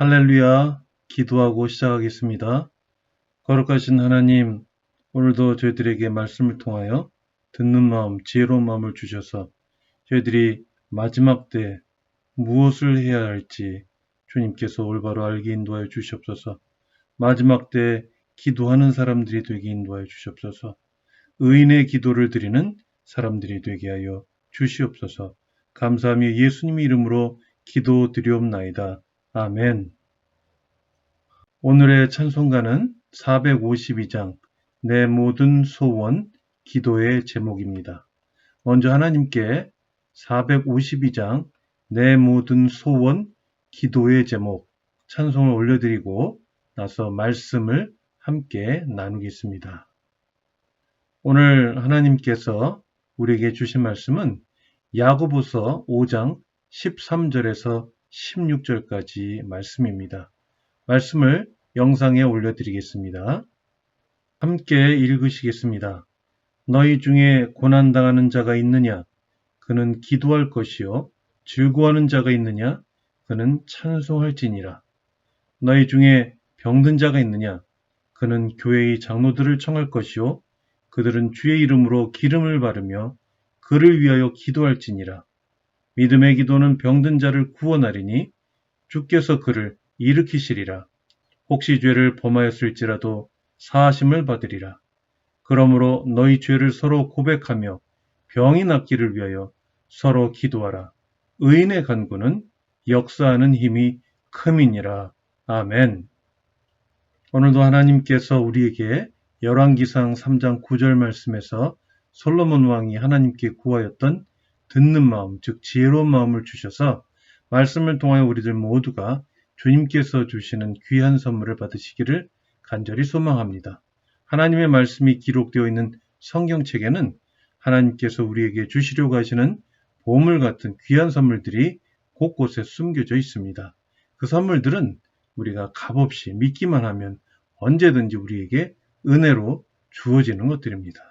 할렐루야, 기도하고 시작하겠습니다. 거룩하신 하나님, 오늘도 저희들에게 말씀을 통하여 듣는 마음, 지혜로운 마음을 주셔서 저희들이 마지막 때 무엇을 해야 할지 주님께서 올바로 알게 인도하여 주시옵소서. 마지막 때 기도하는 사람들이 되게 인도하여 주시옵소서. 의인의 기도를 드리는 사람들이 되게 하여 주시옵소서. 감사하며 예수님의 이름으로 기도드리옵나이다. 아멘. 오늘의 찬송가는 452장 내 모든 소원 기도의 제목입니다. 먼저 하나님께 452장 내 모든 소원 기도의 제목 찬송을 올려드리고 나서 말씀을 함께 나누겠습니다. 오늘 하나님께서 우리에게 주신 말씀은 야고보서 5장 13절에서 16절까지 말씀입니다. 말씀을 영상에 올려드리겠습니다. 함께 읽으시겠습니다. 너희 중에 고난당하는 자가 있느냐? 그는 기도할 것이요. 즐거워하는 자가 있느냐? 그는 찬송할지니라. 너희 중에 병든 자가 있느냐? 그는 교회의 장로들을 청할 것이요. 그들은 주의 이름으로 기름을 바르며 그를 위하여 기도할지니라. 믿음의 기도는 병든 자를 구원하리니 주께서 그를 일으키시리라. 혹시 죄를 범하였을지라도 사하심을 받으리라. 그러므로 너희 죄를 서로 고백하며 병이 낫기를 위하여 서로 기도하라. 의인의 간구는 역사하는 힘이 큼이니라. 아멘. 오늘도 하나님께서 우리에게 열왕기상 3장 9절 말씀에서 솔로몬 왕이 하나님께 구하였던 듣는 마음, 즉 지혜로운 마음을 주셔서 말씀을 통하여 우리들 모두가 주님께서 주시는 귀한 선물을 받으시기를 간절히 소망합니다. 하나님의 말씀이 기록되어 있는 성경책에는 하나님께서 우리에게 주시려고 하시는 보물 같은 귀한 선물들이 곳곳에 숨겨져 있습니다. 그 선물들은 우리가 값없이 믿기만 하면 언제든지 우리에게 은혜로 주어지는 것들입니다.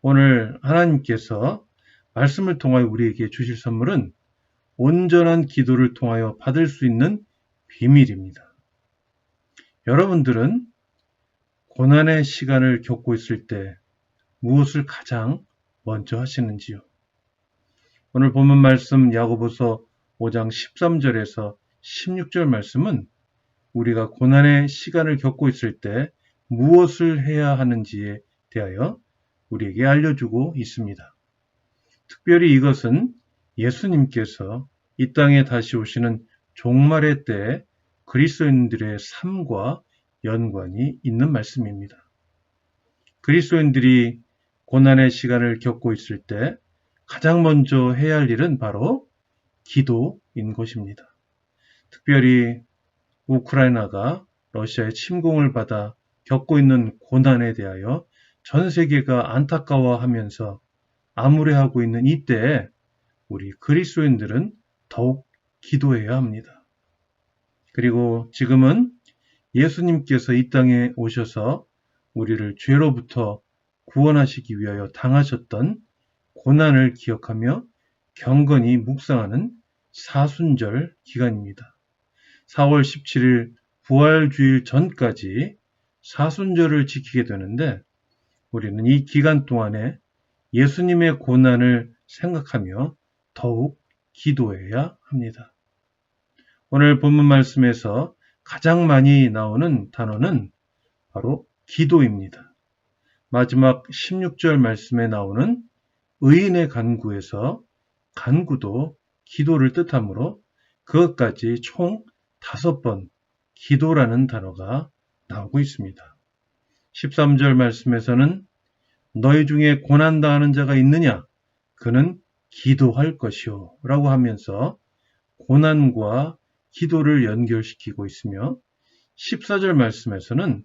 오늘 하나님께서 말씀을 통하여 우리에게 주실 선물은 온전한 기도를 통하여 받을 수 있는 비밀입니다. 여러분들은 고난의 시간을 겪고 있을 때 무엇을 가장 먼저 하시는지요? 오늘 본문 말씀 야고보서 5장 13절에서 16절 말씀은 우리가 고난의 시간을 겪고 있을 때 무엇을 해야 하는지에 대하여 우리에게 알려주고 있습니다. 특별히 이것은 예수님께서 이 땅에 다시 오시는 종말의 때에 그리스도인들의 삶과 연관이 있는 말씀입니다. 그리스도인들이 고난의 시간을 겪고 있을 때 가장 먼저 해야 할 일은 바로 기도인 것입니다. 특별히 우크라이나가 러시아의 침공을 받아 겪고 있는 고난에 대하여 전 세계가 안타까워하면서 암울해하고 있는 이때에 우리 그리스도인들은 더욱 기도해야 합니다. 그리고 지금은 예수님께서 이 땅에 오셔서 우리를 죄로부터 구원하시기 위하여 당하셨던 고난을 기억하며 경건히 묵상하는 사순절 기간입니다. 4월 17일 부활주일 전까지 사순절을 지키게 되는데 우리는 이 기간 동안에 예수님의 고난을 생각하며 더욱 기도해야 합니다. 오늘 본문 말씀에서 가장 많이 나오는 단어는 바로 기도입니다. 마지막 16절 말씀에 나오는 의인의 간구에서 간구도 기도를 뜻하므로 그것까지 총 5번 기도라는 단어가 나오고 있습니다. 13절 말씀에서는 너희 중에 고난당하는 자가 있느냐? 그는 기도할 것이요 라고 하면서 고난과 기도를 연결시키고 있으며 14절 말씀에서는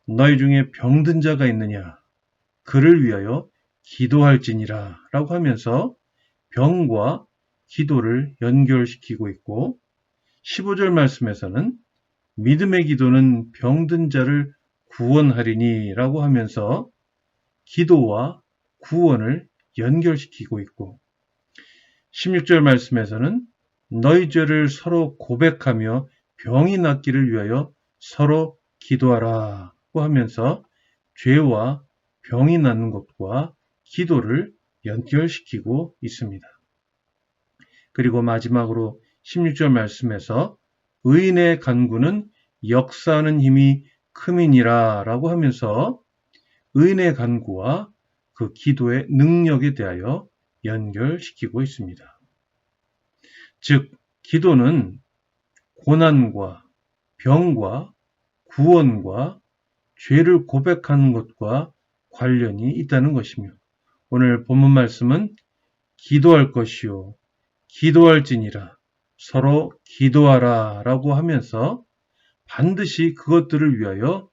너희 중에 병든 자가 있느냐? 그를 위하여 기도할지니라 라고 하면서 병과 기도를 연결시키고 있고 15절 말씀에서는 믿음의 기도는 병든 자를 구원하리니 라고 하면서 기도와 구원을 연결시키고 있고 16절 말씀에서는 너희 죄를 서로 고백하며 병이 낫기를 위하여 서로 기도하라고 하면서 죄와 병이 낫는 것과 기도를 연결시키고 있습니다. 그리고 마지막으로 16절 말씀에서 의인의 간구는 역사하는 힘이 크미니라 라고 하면서 의인의 간구와 그 기도의 능력에 대하여 연결시키고 있습니다. 즉, 기도는 고난과 병과 구원과 죄를 고백하는 것과 관련이 있다는 것이며, 오늘 본문 말씀은 기도할 것이요 기도할지니라 서로 기도하라 라고 하면서 반드시 그것들을 위하여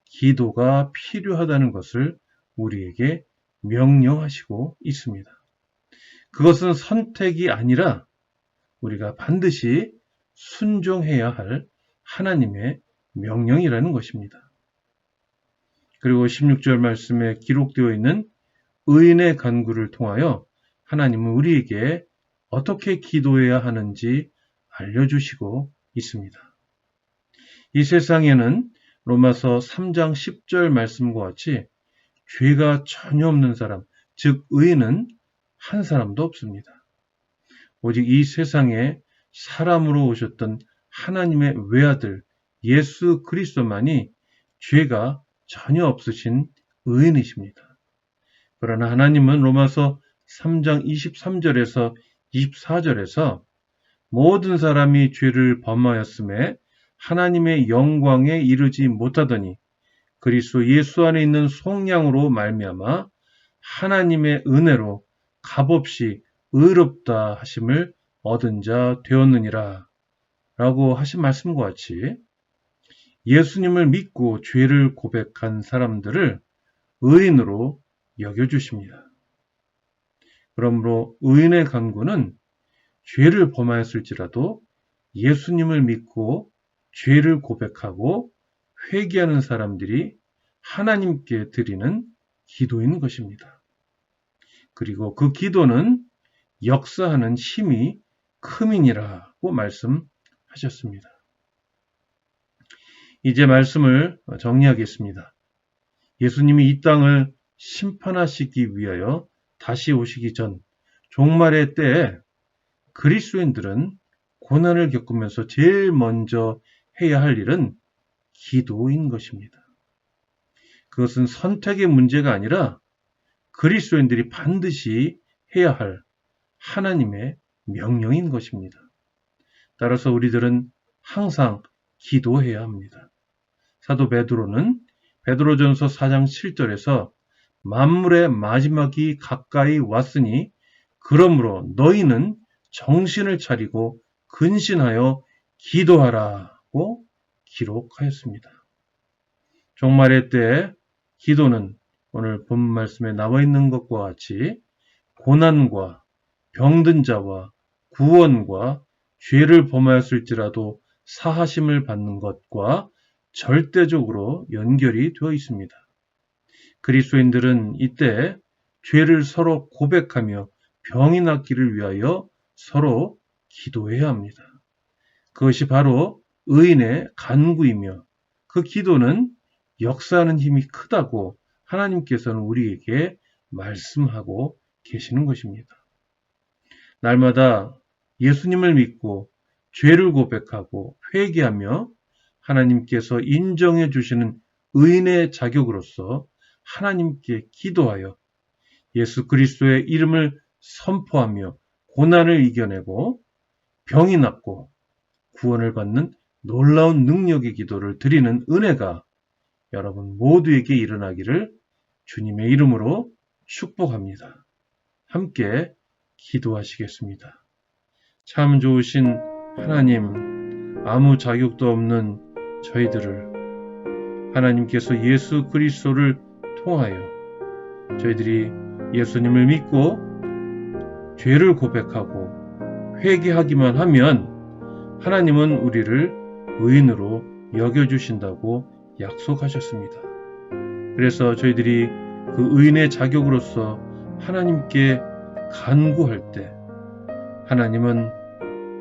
기도가 필요하다는 것을 우리에게 명령하시고 있습니다. 그것은 선택이 아니라 우리가 반드시 순종해야 할 하나님의 명령이라는 것입니다. 그리고 16절 말씀에 기록되어 있는 의인의 간구를 통하여 하나님은 우리에게 어떻게 기도해야 하는지 알려주시고 있습니다. 이 세상에는 로마서 3장 10절 말씀과 같이 죄가 전혀 없는 사람, 즉 의인은 한 사람도 없습니다. 오직 이 세상에 사람으로 오셨던 하나님의 외아들 예수 그리스도만이 죄가 전혀 없으신 의인이십니다. 그러나 하나님은 로마서 3장 23절에서 24절에서 모든 사람이 죄를 범하였음에 하나님의 영광에 이르지 못하더니 그리스도 예수 안에 있는 속량으로 말미암아 하나님의 은혜로 값없이 의롭다 하심을 얻은 자 되었느니라 라고 하신 말씀과 같이 예수님을 믿고 죄를 고백한 사람들을 의인으로 여겨주십니다. 그러므로 의인의 간구는 죄를 범하였을지라도 예수님을 믿고 죄를 고백하고 회개하는 사람들이 하나님께 드리는 기도인 것입니다. 그리고 그 기도는 역사하는 힘이 크민이라고 말씀하셨습니다. 이제 말씀을 정리하겠습니다. 예수님이 이 땅을 심판하시기 위하여 다시 오시기 전 종말의 때에 그리스도인들은 고난을 겪으면서 제일 먼저 해야 할 일은 기도인 것입니다. 그것은 선택의 문제가 아니라 그리스도인들이 반드시 해야 할 하나님의 명령인 것입니다. 따라서 우리들은 항상 기도해야 합니다. 사도 베드로는 베드로전서 4장 7절에서 만물의 마지막이 가까이 왔으니 그러므로 너희는 정신을 차리고 근신하여 기도하라고 기록하였습니다. 종말의 때에 기도는 오늘 본 말씀에 나와 있는 것과 같이 고난과 병든 자와 구원과 죄를 범하였을지라도 사하심을 받는 것과 절대적으로 연결이 되어 있습니다. 그리스도인들은 이때 죄를 서로 고백하며 병이 낫기를 위하여 서로 기도해야 합니다. 그것이 바로 의인의 간구이며 그 기도는 역사하는 힘이 크다고 하나님께서는 우리에게 말씀하고 계시는 것입니다. 날마다 예수님을 믿고 죄를 고백하고 회개하며 하나님께서 인정해 주시는 의인의 자격으로서 하나님께 기도하여 예수 그리스도의 이름을 선포하며 고난을 이겨내고 병이 낫고 구원을 받는 놀라운 능력의 기도를 드리는 은혜가 여러분 모두에게 일어나기를 주님의 이름으로 축복합니다. 함께 기도하시겠습니다. 참 좋으신 하나님, 아무 자격도 없는 저희들을 하나님께서 예수 그리스도를 통하여 저희들이 예수님을 믿고 죄를 고백하고 회개하기만 하면 하나님은 우리를 의인으로 여겨주신다고 약속하셨습니다. 그래서 저희들이 그 의인의 자격으로서 하나님께 간구할 때 하나님은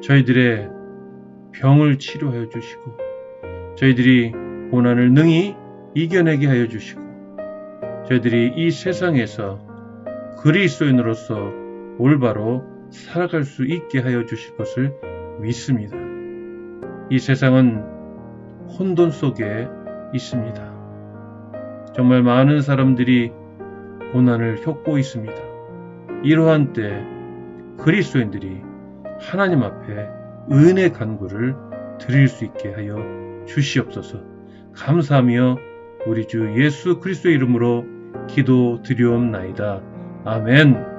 저희들의 병을 치료하여 주시고 저희들이 고난을 능히 이겨내게 하여 주시고 저희들이 이 세상에서 그리스도인으로서 올바로 살아갈 수 있게 하여 주실 것을 믿습니다. 이 세상은 혼돈 속에 있습니다. 정말 많은 사람들이 고난을 겪고 있습니다. 이러한 때 그리스도인들이 하나님 앞에 은혜 간구를 드릴 수 있게 하여 주시옵소서. 감사하며 우리 주 예수 그리스도의 이름으로 기도드리옵나이다. 아멘.